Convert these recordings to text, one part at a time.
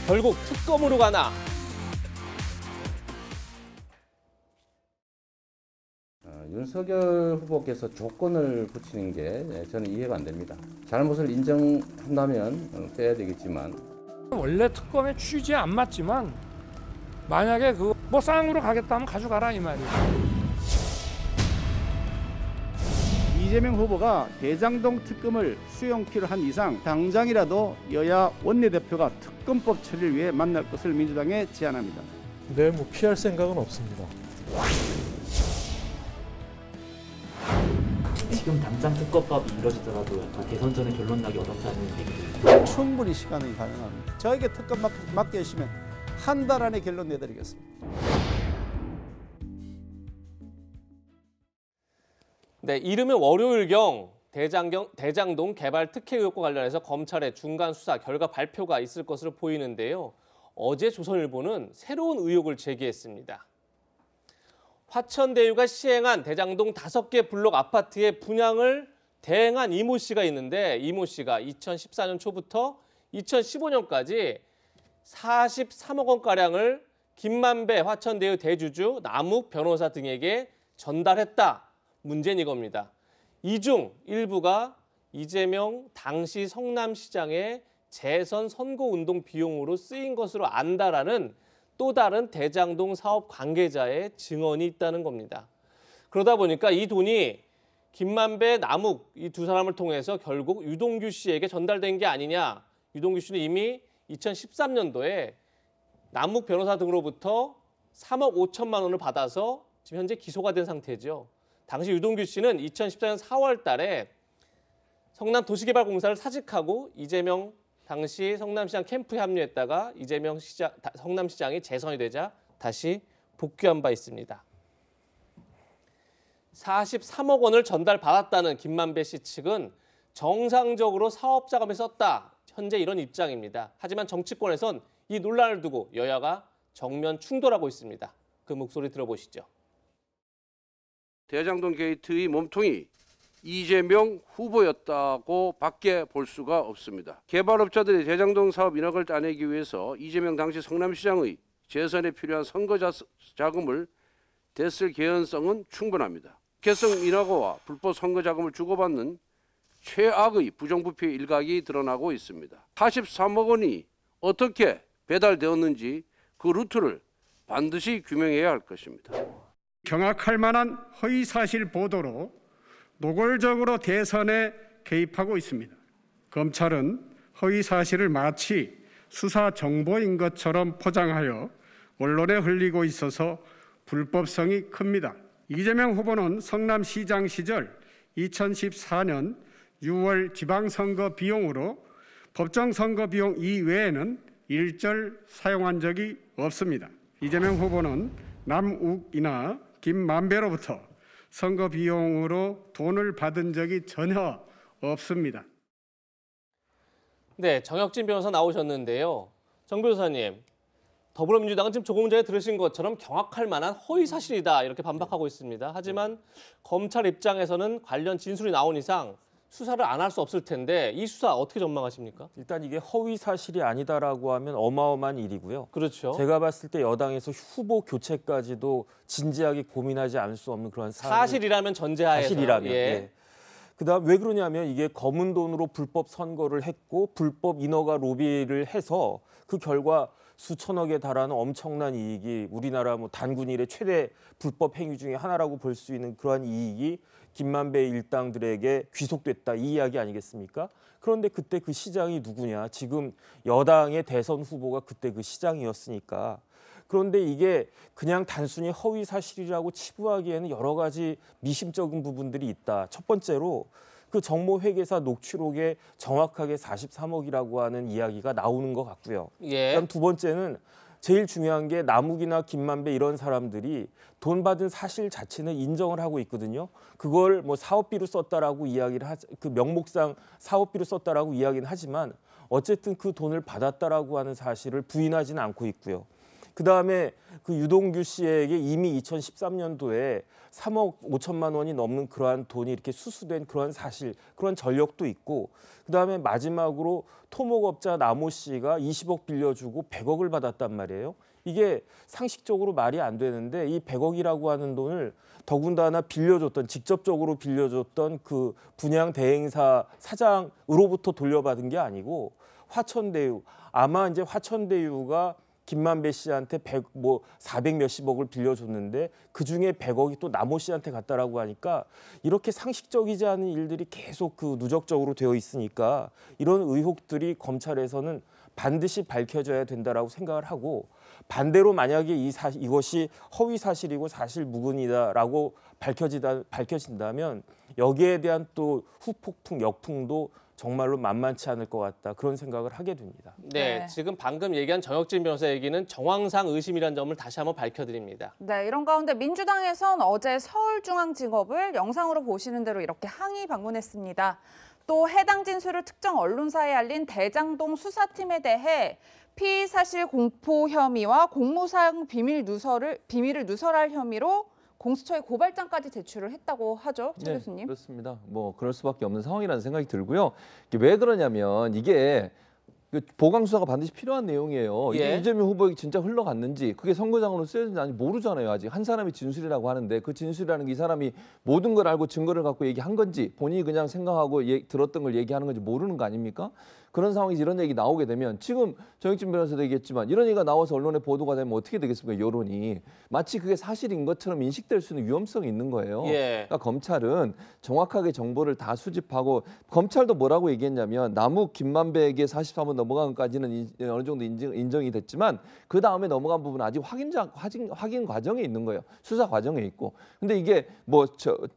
결국 특검으로 가나? 윤석열 후보께서 조건을 붙이는 게 저는 이해가 안 됩니다. 잘못을 인정한다면 빼야 되겠지만 원래 특검의 취지에 안 맞지만 만약에 뭐 쌍으로 가겠다면 가져가라 이 말이에요. 이재명 후보가 대장동 특검을 수용키로 한 이상 당장이라도 여야 원내대표가 특검법 처리를 위해 만날 것을 민주당에 제안합니다. 네, 뭐 피할 생각은 없습니다. 지금 당장 특검법이 이루어지더라도 대선 전에 결론 나기 어렵다는 얘기도 충분히 시간이 가능합니다. 저에게 특검 맡겨주시면 한 달 안에 결론 내드리겠습니다. 네, 이르면 월요일경 대장동 개발 특혜 의혹과 관련해서 검찰의 중간 수사 결과 발표가 있을 것으로 보이는데요. 어제 조선일보는 새로운 의혹을 제기했습니다. 화천대유가 시행한 대장동 5개 블록 아파트의 분양을 대행한 이모 씨가 있는데 이모 씨가 2014년 초부터 2015년까지 43억 원가량을 김만배 화천대유 대주주, 남욱 변호사 등에게 전달했다. 문제는 이겁니다. 이 중 일부가 이재명 당시 성남시장의 재선 선거운동 비용으로 쓰인 것으로 안다라는 또 다른 대장동 사업 관계자의 증언이 있다는 겁니다. 그러다 보니까 이 돈이 김만배, 남욱 이 두 사람을 통해서 결국 유동규 씨에게 전달된 게 아니냐. 유동규 씨는 이미 2013년도에 남욱 변호사 등으로부터 3억 5천만 원을 받아서 지금 현재 기소가 된 상태죠. 당시 유동규 씨는 2014년 4월 달에 성남도시개발공사를 사직하고 이재명 당시 성남시장 캠프에 합류했다가 이재명 성남시장이 재선이 되자 다시 복귀한 바 있습니다. 43억 원을 전달받았다는 김만배 씨 측은 정상적으로 사업 자금에 썼다. 현재 이런 입장입니다. 하지만 정치권에선 이 논란을 두고 여야가 정면 충돌하고 있습니다. 그 목소리 들어보시죠. 대장동 게이트의 몸통이 이재명 후보였다고 밖에 볼 수가 없습니다. 개발업자들이 대장동 사업 인허가를 따내기 위해서 이재명 당시 성남시장의 재선에 필요한 선거 자금을 댔을 개연성은 충분합니다. 개성 인허가와 불법 선거 자금을 주고받는 최악의 부정부패 일각이 드러나고 있습니다. 43억 원이 어떻게 배달되었는지 그 루트를 반드시 규명해야 할 것입니다. 경악할 만한 허위사실 보도로 노골적으로 대선에 개입하고 있습니다. 검찰은 허위사실을 마치 수사 정보인 것처럼 포장하여 언론에 흘리고 있어서 불법성이 큽니다. 이재명 후보는 성남시장 시절 2014년 6월 지방선거 비용으로 법정 선거 비용 이외에는 일절 사용한 적이 없습니다. 이재명 후보는 남욱이나 김만배로부터 선거 비용으로 돈을 받은 적이 전혀 없습니다. 네, 정혁진 변호사 나오셨는데요. 정 변호사님, 더불어민주당은 지금 조금 전에 들으신 것처럼 경악할 만한 허위 사실이다 이렇게 반박하고 있습니다. 하지만 검찰 입장에서는 관련 진술이 나온 이상 수사를 안 할 수 없을 텐데 이 수사 어떻게 전망하십니까? 일단 이게 허위 사실이 아니다라고 하면 어마어마한 일이고요. 그렇죠. 제가 봤을 때 여당에서 후보 교체까지도 진지하게 고민하지 않을 수 없는 그런 사실이라면 전제하에서. 사실이라면. 예. 예. 그다음 왜 그러냐면 이게 검은 돈으로 불법 선거를 했고 불법 인허가 로비를 해서 그 결과 수천억에 달하는 엄청난 이익이 우리나라 뭐 단군 일의 최대 불법 행위 중에 하나라고 볼 수 있는 그러한 이익이 김만배 일당들에게 귀속됐다 이 이야기 아니겠습니까? 그런데 그때 그 시장이 누구냐? 지금 여당의 대선 후보가 그때 그 시장이었으니까. 그런데 이게 그냥 단순히 허위 사실이라고 치부하기에는 여러 가지 미심쩍은 부분들이 있다. 첫 번째로 그 정모회계사 녹취록에 정확하게 43억이라고 하는 이야기가 나오는 것 같고요. 예. 그다음 두 번째는 제일 중요한 게 남욱이나 김만배 이런 사람들이 돈 받은 사실 자체는 인정을 하고 있거든요. 그걸 뭐 사업비로 썼다라고 이야기를 그 명목상 사업비로 썼다라고 이야기는 하지만 어쨌든 그 돈을 받았다라고 하는 사실을 부인하지는 않고 있고요. 그다음에 그 유동규 씨에게 이미 2013년도에 3억 5천만 원이 넘는 그러한 돈이 이렇게 수수된 그러한 사실, 그런 전력도 있고, 그다음에 마지막으로 토목업자 남호 씨가 20억 빌려주고 100억을 받았단 말이에요. 이게 상식적으로 말이 안 되는데 이 100억이라고 하는 돈을 더군다나 빌려줬던, 직접적으로 빌려줬던 그 분양 대행사 사장으로부터 돌려받은 게 아니고 화천대유, 아마 이제 화천대유가 김만배 씨한테 400 몇십억을 빌려줬는데 그중에 100억이 또 남호 씨한테 갔다라고 하니까 이렇게 상식적이지 않은 일들이 계속 그 누적적으로 되어 있으니까 이런 의혹들이 검찰에서는 반드시 밝혀져야 된다라고 생각을 하고, 반대로 만약에 이것이 허위 사실이고 사실 무근이다라고 밝혀진다면 여기에 대한 또 후폭풍, 역풍도 정말로 만만치 않을 것 같다, 그런 생각을 하게 됩니다. 네, 지금 방금 얘기한 정혁진 변호사 얘기는 정황상 의심이라는 점을 다시 한번 밝혀드립니다. 네, 이런 가운데 민주당에선 어제 서울중앙지법을 영상으로 보시는 대로 이렇게 항의 방문했습니다. 또 해당 진술을 특정 언론사에 알린 대장동 수사팀에 대해 피의 사실 공포 혐의와 공무상 비밀을 누설할 혐의로 공수처에 고발장까지 제출을 했다고 하죠, 최 교수님. 그렇습니다. 뭐 그럴 수밖에 없는 상황이라는 생각이 들고요. 이게 왜 그러냐면 이게 보강 수사가 반드시 필요한 내용이에요. 이게 이재명 후보에게 진짜 흘러갔는지, 그게 선거장으로 쓰여졌는지 아직 모르잖아요. 아직 한 사람이 진술이라고 하는데 그 진술이라는 게 이 사람이 모든 걸 알고 증거를 갖고 얘기한 건지 본인이 그냥 생각하고 들었던 걸 얘기하는 건지 모르는 거 아닙니까? 그런 상황에서 이런 얘기 나오게 되면, 지금 정혁진 변호사도 얘기했지만 이런 얘기가 나와서 언론에 보도가 되면 어떻게 되겠습니까? 여론이 마치 그게 사실인 것처럼 인식될 수 있는 위험성이 있는 거예요. 그러니까 검찰은 정확하게 정보를 다 수집하고, 검찰도 뭐라고 얘기했냐면 남욱 김만배에게 43원 넘어간 것까지는 어느 정도 인정이 됐지만 그 다음에 넘어간 부분은 아직 확인 과정에 있는 거예요. 수사 과정에 있고. 근데 이게 뭐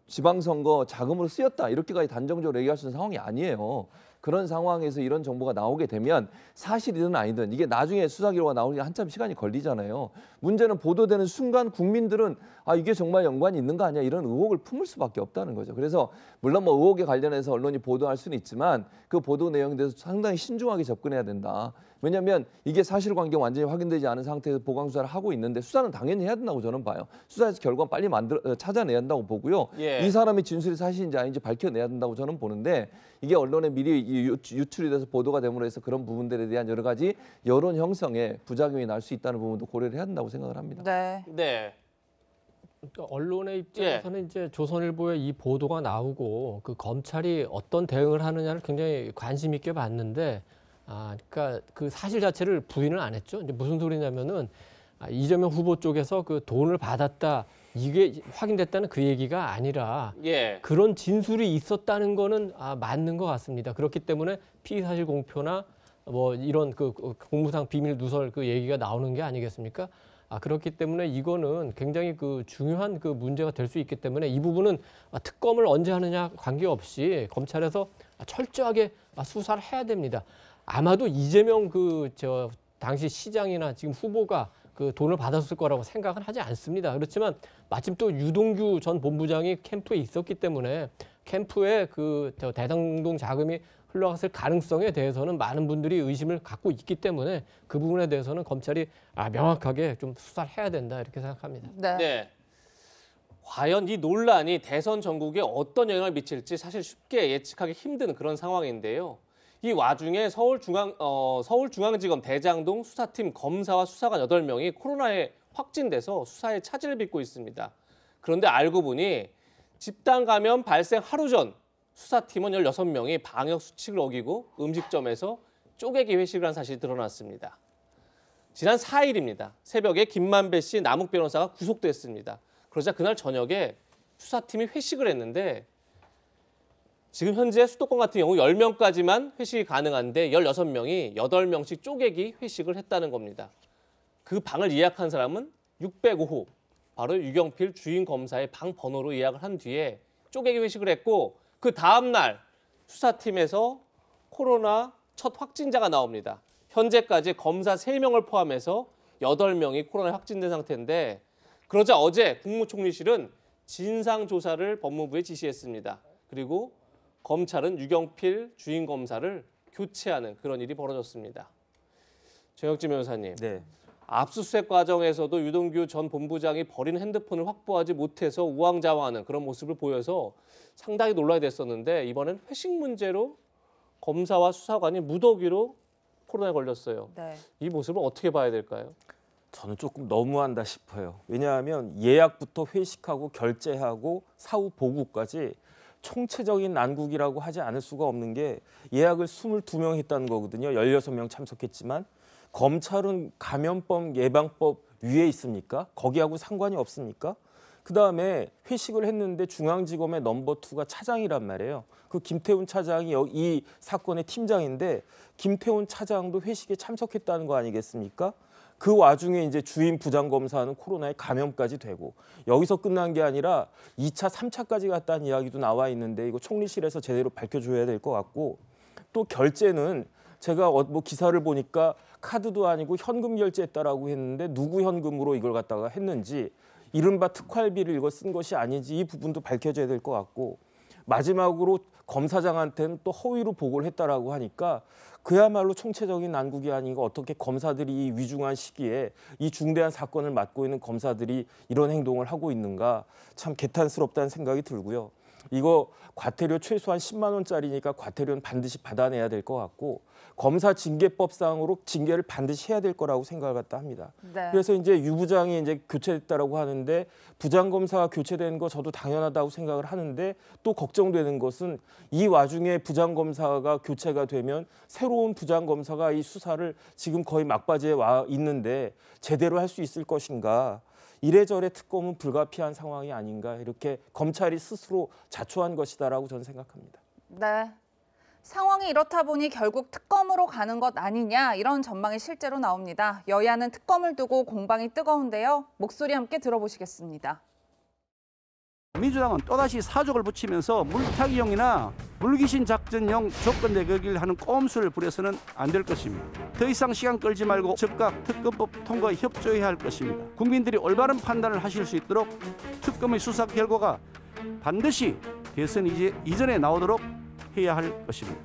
지방선거 자금으로 쓰였다 이렇게까지 단정적으로 얘기할 수 있는 상황이 아니에요. 그런 상황에서 이런 정보가 나오게 되면 사실이든 아니든 이게 나중에 수사 결과가 나오기 한참 시간이 걸리잖아요. 문제는 보도되는 순간 국민들은 이게 정말 연관이 있는 거 아니야, 이런 의혹을 품을 수밖에 없다는 거죠. 그래서 물론 뭐 의혹에 관련해서 언론이 보도할 수는 있지만 그 보도 내용에 대해서 상당히 신중하게 접근해야 된다. 왜냐하면 이게 사실관계가 완전히 확인되지 않은 상태에서 보강 수사를 하고 있는데 수사는 당연히 해야 된다고 저는 봐요. 수사에서 결과 빨리 찾아내야 한다고 보고요. 이 사람의 진술이 사실인지 아닌지 밝혀내야 된다고 저는 보는데, 이게 언론에 미리 유출이 돼서 보도가 됨으로 해서 그런 부분들에 대한 여러 가지 여론 형성에 부작용이 날 수 있다는 부분도 고려를 해야 된다고 생각을 합니다. 네. 그러니까 언론의 입장에서는 이제 조선일보에 이 보도가 나오고 그 검찰이 어떤 대응을 하느냐를 굉장히 관심 있게 봤는데, 그러니까 그 사실 자체를 부인을 안 했죠. 이제 무슨 소리냐면은 이재명 후보 쪽에서 그 돈을 받았다, 이게 확인됐다는 그 얘기가 아니라 그런 진술이 있었다는 거는 맞는 것 같습니다. 그렇기 때문에 피의 사실 공표나 뭐 이런 그 공무상 비밀 누설 그 얘기가 나오는 게 아니겠습니까? 그렇기 때문에 이거는 굉장히 그 중요한 그 문제가 될 수 있기 때문에 이 부분은 특검을 언제 하느냐 관계없이 검찰에서 철저하게 수사를 해야 됩니다. 아마도 이재명 당시 시장이나 지금 후보가 그 돈을 받았을 거라고 생각은 하지 않습니다. 그렇지만 마침 또 유동규 전 본부장이 캠프에 있었기 때문에 캠프에 그 대장동 자금이 흘러갔을 가능성에 대해서는 많은 분들이 의심을 갖고 있기 때문에 그 부분에 대해서는 검찰이 명확하게 좀 수사를 해야 된다, 이렇게 생각합니다. 네. 과연 이 논란이 대선 전국에 어떤 영향을 미칠지 사실 쉽게 예측하기 힘든 그런 상황인데요. 이 와중에 서울중앙지검 대장동 수사팀 검사와 수사관 8명이 코로나에 확진돼서 수사에 차질을 빚고 있습니다. 그런데 알고 보니 집단 감염 발생 하루 전 수사팀원 16명이 방역 수칙을 어기고 음식점에서 쪼개기 회식을 한 사실이 드러났습니다. 지난 4일입니다. 새벽에 김만배 씨 남욱 변호사가 구속됐습니다. 그러자 그날 저녁에 수사팀이 회식을 했는데, 지금 현재 수도권 같은 경우 10명까지만 회식이 가능한데 16명이 8명씩 쪼개기 회식을 했다는 겁니다. 그 방을 예약한 사람은 605호, 바로 유경필 주임검사의 방 번호로 예약을 한 뒤에 쪼개기 회식을 했고, 그 다음 날 수사팀에서 코로나 첫 확진자가 나옵니다. 현재까지 검사 3명을 포함해서 8명이 코로나에 확진된 상태인데, 그러자 어제 국무총리실은 진상조사를 법무부에 지시했습니다. 그리고 검찰은 유경필 주임검사를 교체하는 그런 일이 벌어졌습니다. 정혁진 변호사님. 네. 압수수색 과정에서도 유동규 전 본부장이 버린 핸드폰을 확보하지 못해서 우왕좌왕하는 그런 모습을 보여서 상당히 논란이 됐었는데 이번엔 회식 문제로 검사와 수사관이 무더기로 코로나에 걸렸어요. 네. 이 모습을 어떻게 봐야 될까요? 저는 조금 너무한다 싶어요. 왜냐하면 예약부터 회식하고 결제하고 사후 보고까지 총체적인 난국이라고 하지 않을 수가 없는 게 예약을 22명 했다는 거거든요. 16명 참석했지만 검찰은 감염법 예방법 위에 있습니까? 거기하고 상관이 없습니까? 그다음에 회식을 했는데 중앙지검의 넘버2가 차장이란 말이에요. 그 김태훈 차장이 이 사건의 팀장인데 김태훈 차장도 회식에 참석했다는 거 아니겠습니까? 그 와중에 이제 주임 부장검사는 코로나에 감염까지 되고 여기서 끝난 게 아니라 2차, 3차까지 갔다는 이야기도 나와 있는데 이거 총리실에서 제대로 밝혀줘야 될 것 같고 또 결제는 제가 뭐 기사를 보니까 카드도 아니고 현금 결제했다라고 했는데 누구 현금으로 이걸 갖다가 했는지 이른바 특활비를 이거 쓴 것이 아닌지 이 부분도 밝혀져야 될 것 같고 마지막으로 검사장한테는 또 허위로 보고를 했다라고 하니까 그야말로 총체적인 난국이 아니고 어떻게 검사들이 이 위중한 시기에 이 중대한 사건을 맡고 있는 검사들이 이런 행동을 하고 있는가 참 개탄스럽다는 생각이 들고요. 이거 과태료 최소한 10만 원짜리니까 과태료는 반드시 받아내야 될 것 같고 검사 징계법상으로 징계를 반드시 해야 될 거라고 생각을 갖다 합니다. 네. 그래서 이제 유 부장이 이제 교체됐다라고 하는데 부장검사가 교체된 거 저도 당연하다고 생각을 하는데 또 걱정되는 것은 이 와중에 부장검사가 교체가 되면 새로운 부장검사가 이 수사를 지금 거의 막바지에 와 있는데 제대로 할 수 있을 것인가. 이래저래 특검은 불가피한 상황이 아닌가 이렇게 검찰이 스스로 자초한 것이다라고 저는 생각합니다. 네. 상황이 이렇다 보니 결국 특검으로 가는 것 아니냐 이런 전망이 실제로 나옵니다. 여야는 특검을 두고 공방이 뜨거운데요. 목소리 함께 들어보시겠습니다. 민주당은 또다시 사족을 붙이면서 물타기용이나 물귀신 작전용 조건 내걸기를 하는 꼼수를 부려서는 안 될 것입니다. 더 이상 시간 끌지 말고 즉각 특검법 통과에 협조해야 할 것입니다. 국민들이 올바른 판단을 하실 수 있도록 특검의 수사 결과가 반드시 대선 이전에 나오도록 해야 할 것입니다.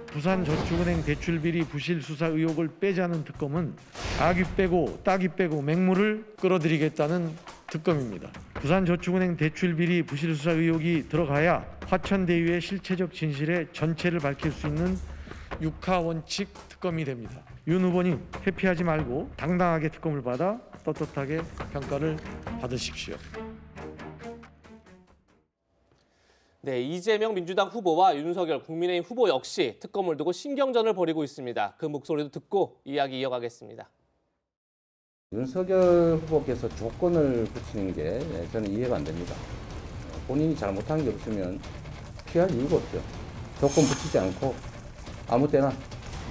부산저축은행 대출비리 부실 수사 의혹을 빼자는 특검은 아기 빼고 따기 빼고 맹물을 끌어들이겠다는 특검입니다. 부산저축은행 대출비리 부실 수사 의혹이 들어가야 화천대유의 실체적 진실의 전체를 밝힐 수 있는 육하원칙 특검이 됩니다. 윤 후보님 회피하지 말고 당당하게 특검을 받아 떳떳하게 평가를 받으십시오. 네, 이재명 민주당 후보와 윤석열 국민의힘 후보 역시 특검을 두고 신경전을 벌이고 있습니다. 그 목소리도 듣고 이야기 이어가겠습니다. 윤석열 후보께서 조건을 붙이는 게 저는 이해가 안 됩니다. 본인이 잘못한 게 없으면 피할 이유가 없죠. 조건 붙이지 않고 아무 때나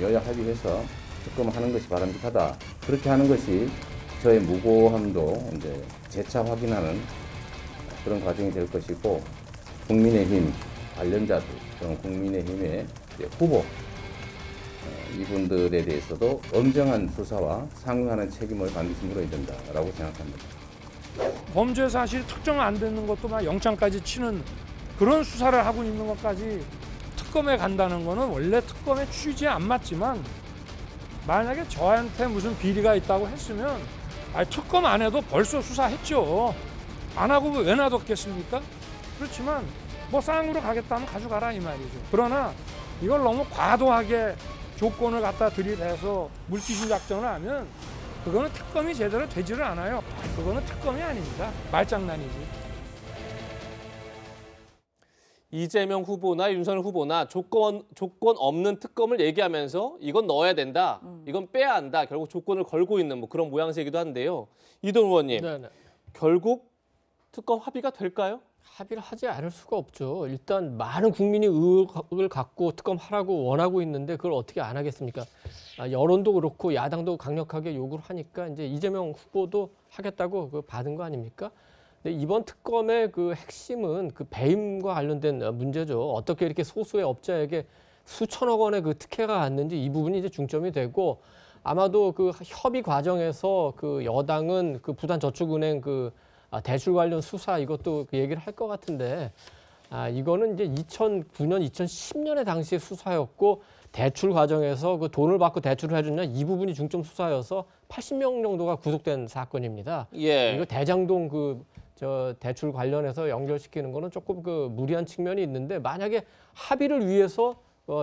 여야 합의해서 특검하는 것이 바람직하다. 그렇게 하는 것이 저의 무고함도 이제 재차 확인하는 그런 과정이 될 것이고 국민의힘 관련자들 또는 국민의힘의 후보 이분들에 대해서도 엄정한 수사와 상응하는 책임을 반드시 물어야 된다라고 생각합니다. 범죄 사실이 특정 안 되는 것도 막 영장까지 치는 그런 수사를 하고 있는 것까지 특검에 간다는 거는 원래 특검의 취지에 안 맞지만 만약에 저한테 무슨 비리가 있다고 했으면 특검 안 해도 벌써 수사했죠. 안 하고 왜 놔뒀겠습니까? 그렇지만 뭐 쌍으로 가겠다면 가져가라 이 말이죠. 그러나 이걸 너무 과도하게 조건을 갖다 들이대서 물귀신 작전을 하면 그거는 특검이 제대로 되지를 않아요. 그거는 특검이 아닙니다. 말장난이지. 이재명 후보나 윤석열 후보나 조건 없는 특검을 얘기하면서 이건 넣어야 된다, 이건 빼야 한다, 결국 조건을 걸고 있는 뭐 그런 모양새이기도 한데요. 이동 의원님, 네네. 결국 특검 합의가 될까요? 합의를 하지 않을 수가 없죠. 일단 많은 국민이 의혹을 갖고 특검하라고 원하고 있는데 그걸 어떻게 안 하겠습니까? 여론도 그렇고 야당도 강력하게 요구를 하니까 이제 이재명 후보도 하겠다고 받은 거 아닙니까? 근데 이번 특검의 그 핵심은 그 배임과 관련된 문제죠. 어떻게 이렇게 소수의 업자에게 수천억 원의 그 특혜가 갔는지 이 부분이 이제 중점이 되고 아마도 그 협의 과정에서 그 여당은 그 부산저축은행 그 대출 관련 수사 이것도 얘기를 할 것 같은데 이거는 이제 2009년, 2010년의 당시의 수사였고 대출 과정에서 그 돈을 받고 대출을 해줬냐 이 부분이 중점 수사여서 80명 정도가 구속된 사건입니다. 예. 이거 대장동 저 대출 관련해서 연결시키는 거는 조금 그 무리한 측면이 있는데 만약에 합의를 위해서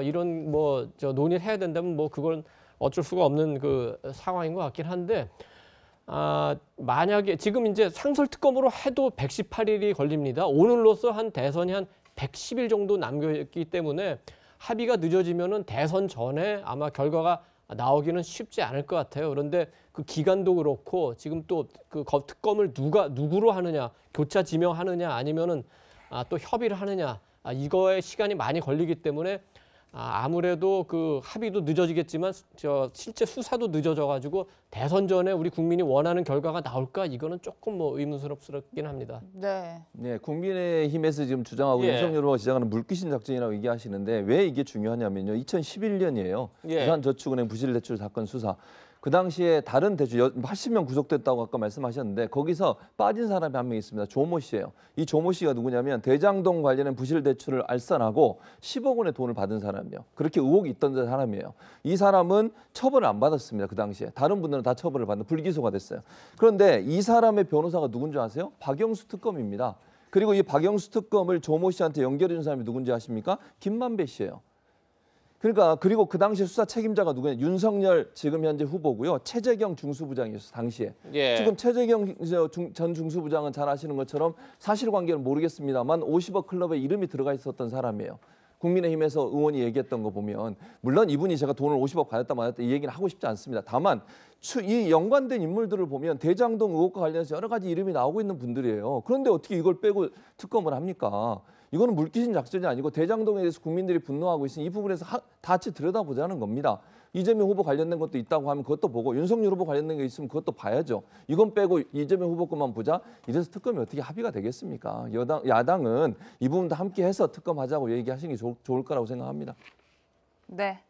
이런 저 논의를 해야 된다면 뭐 그건 어쩔 수가 없는 그 상황인 것 같긴 한데 만약에 지금 이제 상설특검으로 해도 118일이 걸립니다. 오늘로써 한 대선이 한 110일 정도 남겨있기 때문에 합의가 늦어지면은 대선 전에 아마 결과가 나오기는 쉽지 않을 것 같아요. 그런데 그 기간도 그렇고 지금 또 그 특검을 누구로 하느냐, 교차 지명하느냐 아니면은 또 협의를 하느냐 이거에 시간이 많이 걸리기 때문에 아무래도 그 합의도 늦어지겠지만 실제 수사도 늦어져가지고 대선 전에 우리 국민이 원하는 결과가 나올까 이거는 조금 뭐 의문스럽긴 합니다. 네. 네, 국민의힘에서 지금 주장하고 윤석열 후보가 지적하는 물귀신 작전이라고 얘기하시는데 왜 이게 중요하냐면요. 2011년이에요. 예. 부산저축은행 부실대출 사건 수사. 그 당시에 다른 대출 80명 구속됐다고 아까 말씀하셨는데 거기서 빠진 사람이 한 명 있습니다. 조모 씨예요. 이 조모 씨가 누구냐면 대장동 관련된 부실 대출을 알선하고 10억 원의 돈을 받은 사람이에요. 그렇게 의혹이 있던 사람이에요. 이 사람은 처벌을 안 받았습니다. 그 당시에. 다른 분들은 다 처벌을 받는 불기소가 됐어요. 그런데 이 사람의 변호사가 누군지 아세요? 박영수 특검입니다. 그리고 이 박영수 특검을 조모 씨한테 연결해 준 사람이 누군지 아십니까? 김만배 씨예요. 그러니까 그리고 그 당시 수사 책임자가 누구냐? 윤석열 지금 현재 후보고요. 최재경 중수부장이었어요. 당시에. 예. 지금 최재경 전 중수부장은 잘 아시는 것처럼 사실관계는 모르겠습니다만 50억 클럽에 이름이 들어가 있었던 사람이에요. 국민의힘에서 의원이 얘기했던 거 보면 물론 이분이 제가 돈을 50억 받았다 말았다 이 얘기는 하고 싶지 않습니다. 다만 이 연관된 인물들을 보면 대장동 의혹과 관련해서 여러 가지 이름이 나오고 있는 분들이에요. 그런데 어떻게 이걸 빼고 특검을 합니까? 이거는 물귀신 작전이 아니고 대장동에 대해서 국민들이 분노하고 있으니 이 부분에서 같이 들여다보자는 겁니다. 이재명 후보 관련된 것도 있다고 하면 그것도 보고 윤석열 후보 관련된 게 있으면 그것도 봐야죠. 이건 빼고 이재명 후보 것만 보자. 이래서 특검이 어떻게 합의가 되겠습니까? 야당은 이 부분도 함께 해서 특검하자고 얘기하시는 게 좋을 거라고 생각합니다. 네.